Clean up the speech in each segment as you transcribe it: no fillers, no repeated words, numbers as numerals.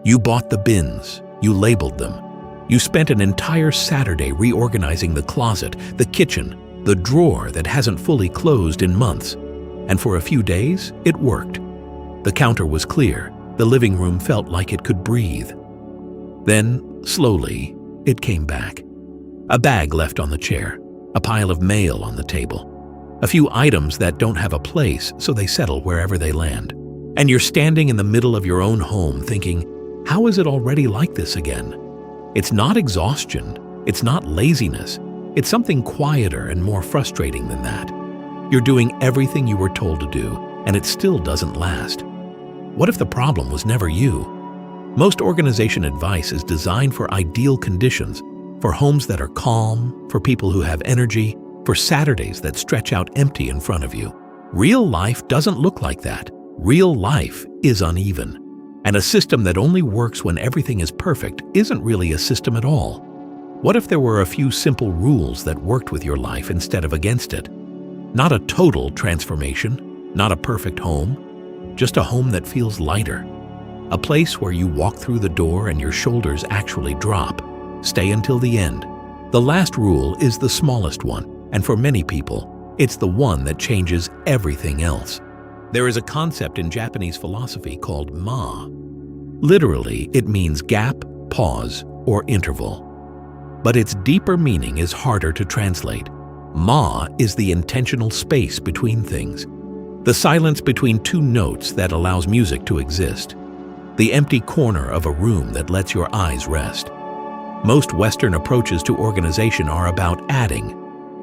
You bought the bins, you labeled them. You spent an entire Saturday reorganizing the closet, the kitchen, the drawer that hasn't fully closed in months. And for a few days, it worked. The counter was clear. The living room felt like it could breathe. Then, slowly, it came back. A bag left on the chair, a pile of mail on the table, a few items that don't have a place, so they settle wherever they land. And you're standing in the middle of your own home thinking, how is it already like this again? It's not exhaustion, it's not laziness, it's something quieter and more frustrating than that. You're doing everything you were told to do, and it still doesn't last. What if the problem was never you? Most organization advice is designed for ideal conditions, for homes that are calm, for people who have energy, for Saturdays that stretch out empty in front of you. Real life doesn't look like that. Real life is uneven. And a system that only works when everything is perfect isn't really a system at all. What if there were a few simple rules that worked with your life instead of against it? Not a total transformation, not a perfect home, just a home that feels lighter. A place where you walk through the door and your shoulders actually drop. Stay until the end. The last rule is the smallest one, and for many people, it's the one that changes everything else. There is a concept in Japanese philosophy called ma. Literally, it means gap, pause, or interval. But its deeper meaning is harder to translate. Ma is the intentional space between things. The silence between two notes that allows music to exist. The empty corner of a room that lets your eyes rest. Most Western approaches to organization are about adding.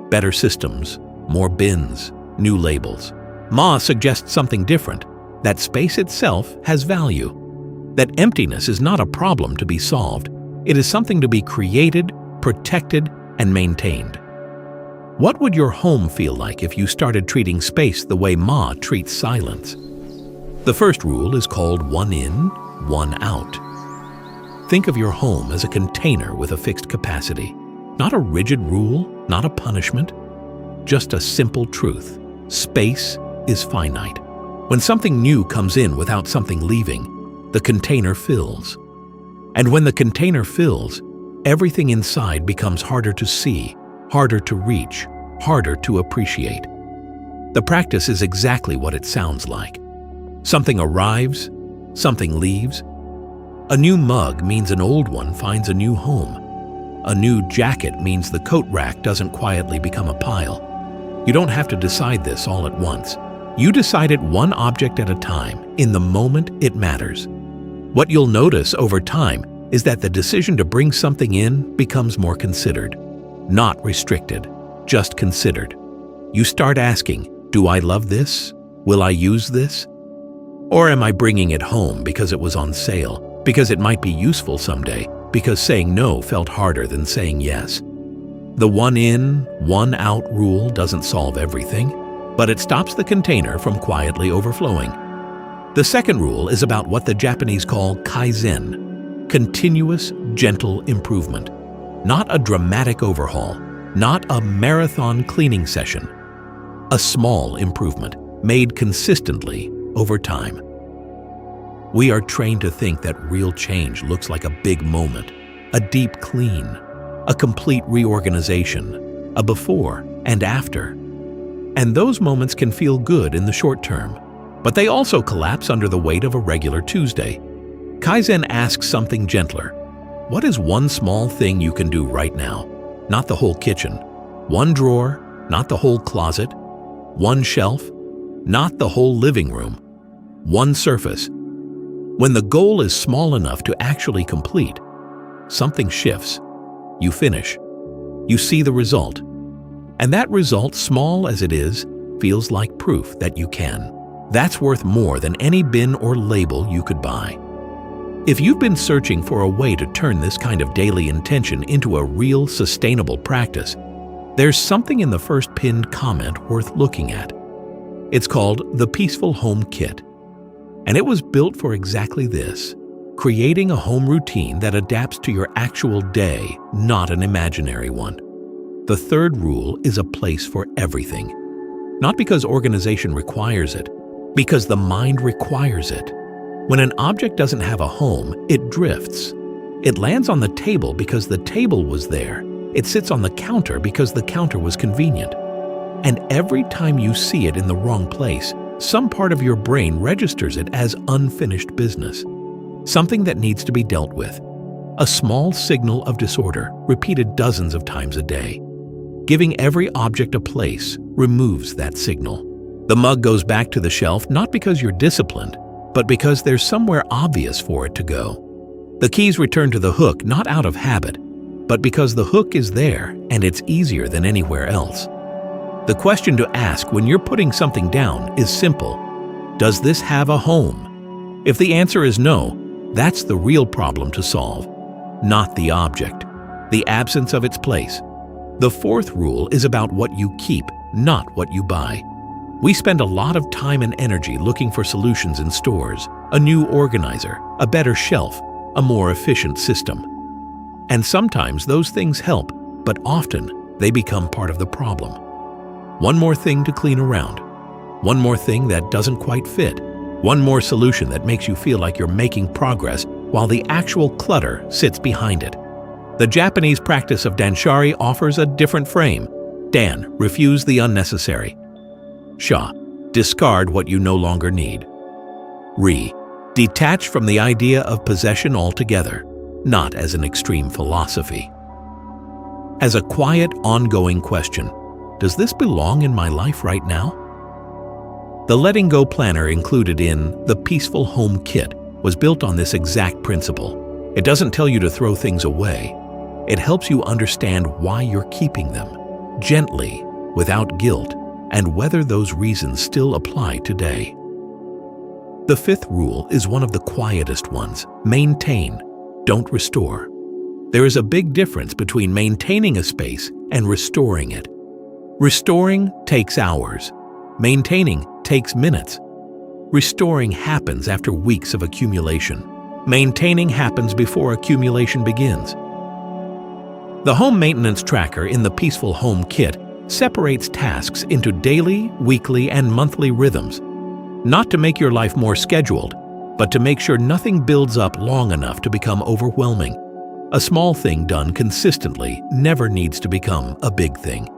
Better systems, more bins, new labels. Ma suggests something different, that space itself has value. That emptiness is not a problem to be solved. It is something to be created, protected, and maintained. What would your home feel like if you started treating space the way Ma treats silence? The first rule is called one in, one out. Think of your home as a container with a fixed capacity. Not a rigid rule, not a punishment, just a simple truth. Space is finite. When something new comes in without something leaving, the container fills. And when the container fills, everything inside becomes harder to see, harder to reach, harder to appreciate. The practice is exactly what it sounds like. Something arrives, something leaves. A new mug means an old one finds a new home. A new jacket means the coat rack doesn't quietly become a pile. You don't have to decide this all at once. You decide it one object at a time, in the moment it matters. What you'll notice over time is that the decision to bring something in becomes more considered. Not restricted, just considered. You start asking, do I love this? Will I use this? Or am I bringing it home because it was on sale, because it might be useful someday, because saying no felt harder than saying yes? The one in, one out rule doesn't solve everything, but it stops the container from quietly overflowing. The second rule is about what the Japanese call kaizen, continuous, gentle improvement. Not a dramatic overhaul, not a marathon cleaning session. A small improvement, made consistently over time. We are trained to think that real change looks like a big moment, a deep clean, a complete reorganization, a before and after. And those moments can feel good in the short term, but they also collapse under the weight of a regular Tuesday. Kaizen asks something gentler. What is one small thing you can do right now? Not the whole kitchen. One drawer, not the whole closet. One shelf, not the whole living room. One surface. When the goal is small enough to actually complete, something shifts. You finish. You see the result. And that result, small as it is, feels like proof that you can. That's worth more than any bin or label you could buy. If you've been searching for a way to turn this kind of daily intention into a real sustainable practice, there's something in the first pinned comment worth looking at. It's called the Peaceful Home Kit. And it was built for exactly this, creating a home routine that adapts to your actual day, not an imaginary one. The third rule is a place for everything. Not because organization requires it, because the mind requires it. When an object doesn't have a home, it drifts. It lands on the table because the table was there. It sits on the counter because the counter was convenient. And every time you see it in the wrong place, some part of your brain registers it as unfinished business, something that needs to be dealt with. A small signal of disorder, repeated dozens of times a day. Giving every object a place removes that signal. The mug goes back to the shelf not because you're disciplined, but because there's somewhere obvious for it to go. The keys return to the hook not out of habit, but because the hook is there and it's easier than anywhere else. The question to ask when you're putting something down is simple. Does this have a home? If the answer is no, that's the real problem to solve, not the object, the absence of its place. The fourth rule is about what you keep, not what you buy. We spend a lot of time and energy looking for solutions in stores, a new organizer, a better shelf, a more efficient system. And sometimes those things help, but often they become part of the problem. One more thing to clean around. One more thing that doesn't quite fit. One more solution that makes you feel like you're making progress while the actual clutter sits behind it. The Japanese practice of danshari offers a different frame. Dan, refuse the unnecessary. Sha, discard what you no longer need. Ri, detach from the idea of possession altogether, not as an extreme philosophy. As a quiet, ongoing question, does this belong in my life right now? The Letting Go planner included in the Peaceful Home Kit was built on this exact principle. It doesn't tell you to throw things away. It helps you understand why you're keeping them, gently, without guilt, and whether those reasons still apply today. The fifth rule is one of the quietest ones. Maintain, don't restore. There is a big difference between maintaining a space and restoring it. Restoring takes hours. Maintaining takes minutes. Restoring happens after weeks of accumulation. Maintaining happens before accumulation begins. The home maintenance tracker in the Peaceful Home Kit separates tasks into daily, weekly, and monthly rhythms, not to make your life more scheduled, but to make sure nothing builds up long enough to become overwhelming. A small thing done consistently never needs to become a big thing.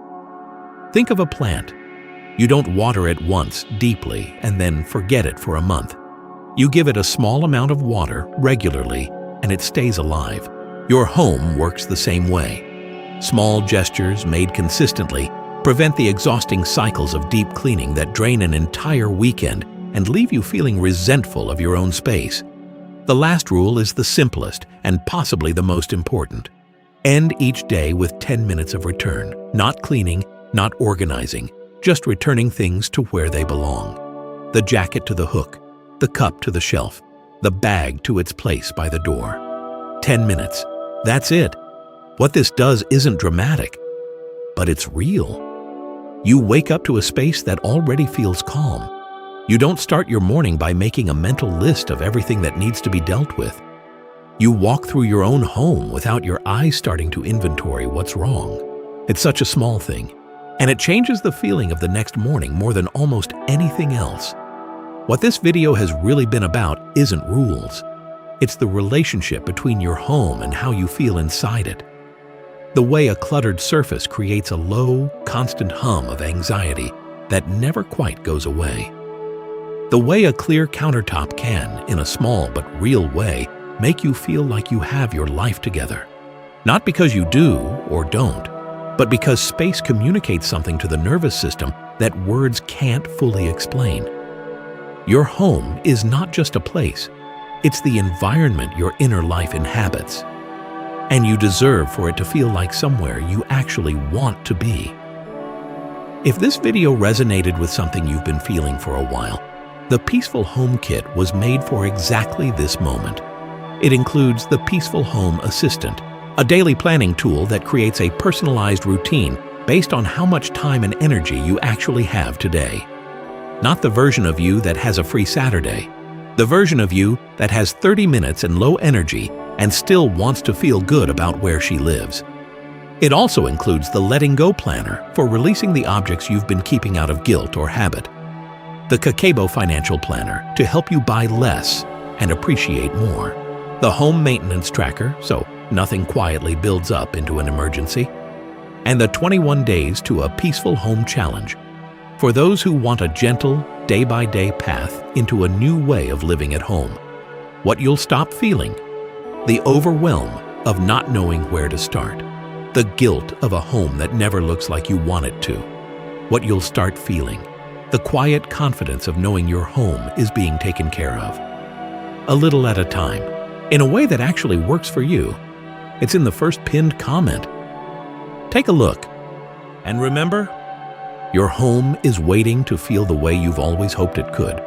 Think of a plant. You don't water it once deeply and then forget it for a month. You give it a small amount of water regularly and it stays alive. Your home works the same way. Small gestures made consistently prevent the exhausting cycles of deep cleaning that drain an entire weekend and leave you feeling resentful of your own space. The last rule is the simplest and possibly the most important. End each day with 10 minutes of return, not cleaning, not organizing, just returning things to where they belong. The jacket to the hook, the cup to the shelf, the bag to its place by the door. 10 minutes. That's it. What this does isn't dramatic, but it's real. You wake up to a space that already feels calm. You don't start your morning by making a mental list of everything that needs to be dealt with. You walk through your own home without your eyes starting to inventory what's wrong. It's such a small thing, and it changes the feeling of the next morning more than almost anything else. What this video has really been about isn't rules. It's the relationship between your home and how you feel inside it. The way a cluttered surface creates a low, constant hum of anxiety that never quite goes away. The way a clear countertop can, in a small but real way, make you feel like you have your life together. Not because you do or don't, but because space communicates something to the nervous system that words can't fully explain. Your home is not just a place, it's the environment your inner life inhabits. And you deserve for it to feel like somewhere you actually want to be. If this video resonated with something you've been feeling for a while, the Peaceful Home Kit was made for exactly this moment. It includes the Peaceful Home Assistant, a daily planning tool that creates a personalized routine based on how much time and energy you actually have today. Not the version of you that has a free Saturday, the version of you that has 30 minutes and low energy and still wants to feel good about where she lives. It also includes the Letting Go Planner for releasing the objects you've been keeping out of guilt or habit, the Kakebo Financial Planner to help you buy less, and appreciate more. The home maintenance tracker, so nothing quietly builds up into an emergency. And the 21 Days to a Peaceful Home Challenge, for those who want a gentle, day-by-day path into a new way of living at home. What you'll stop feeling: the overwhelm of not knowing where to start, the guilt of a home that never looks like you want it to. What you'll start feeling: the quiet confidence of knowing your home is being taken care of. A little at a time, in a way that actually works for you. It's in the first pinned comment. Take a look. And remember, your home is waiting to feel the way you've always hoped it could.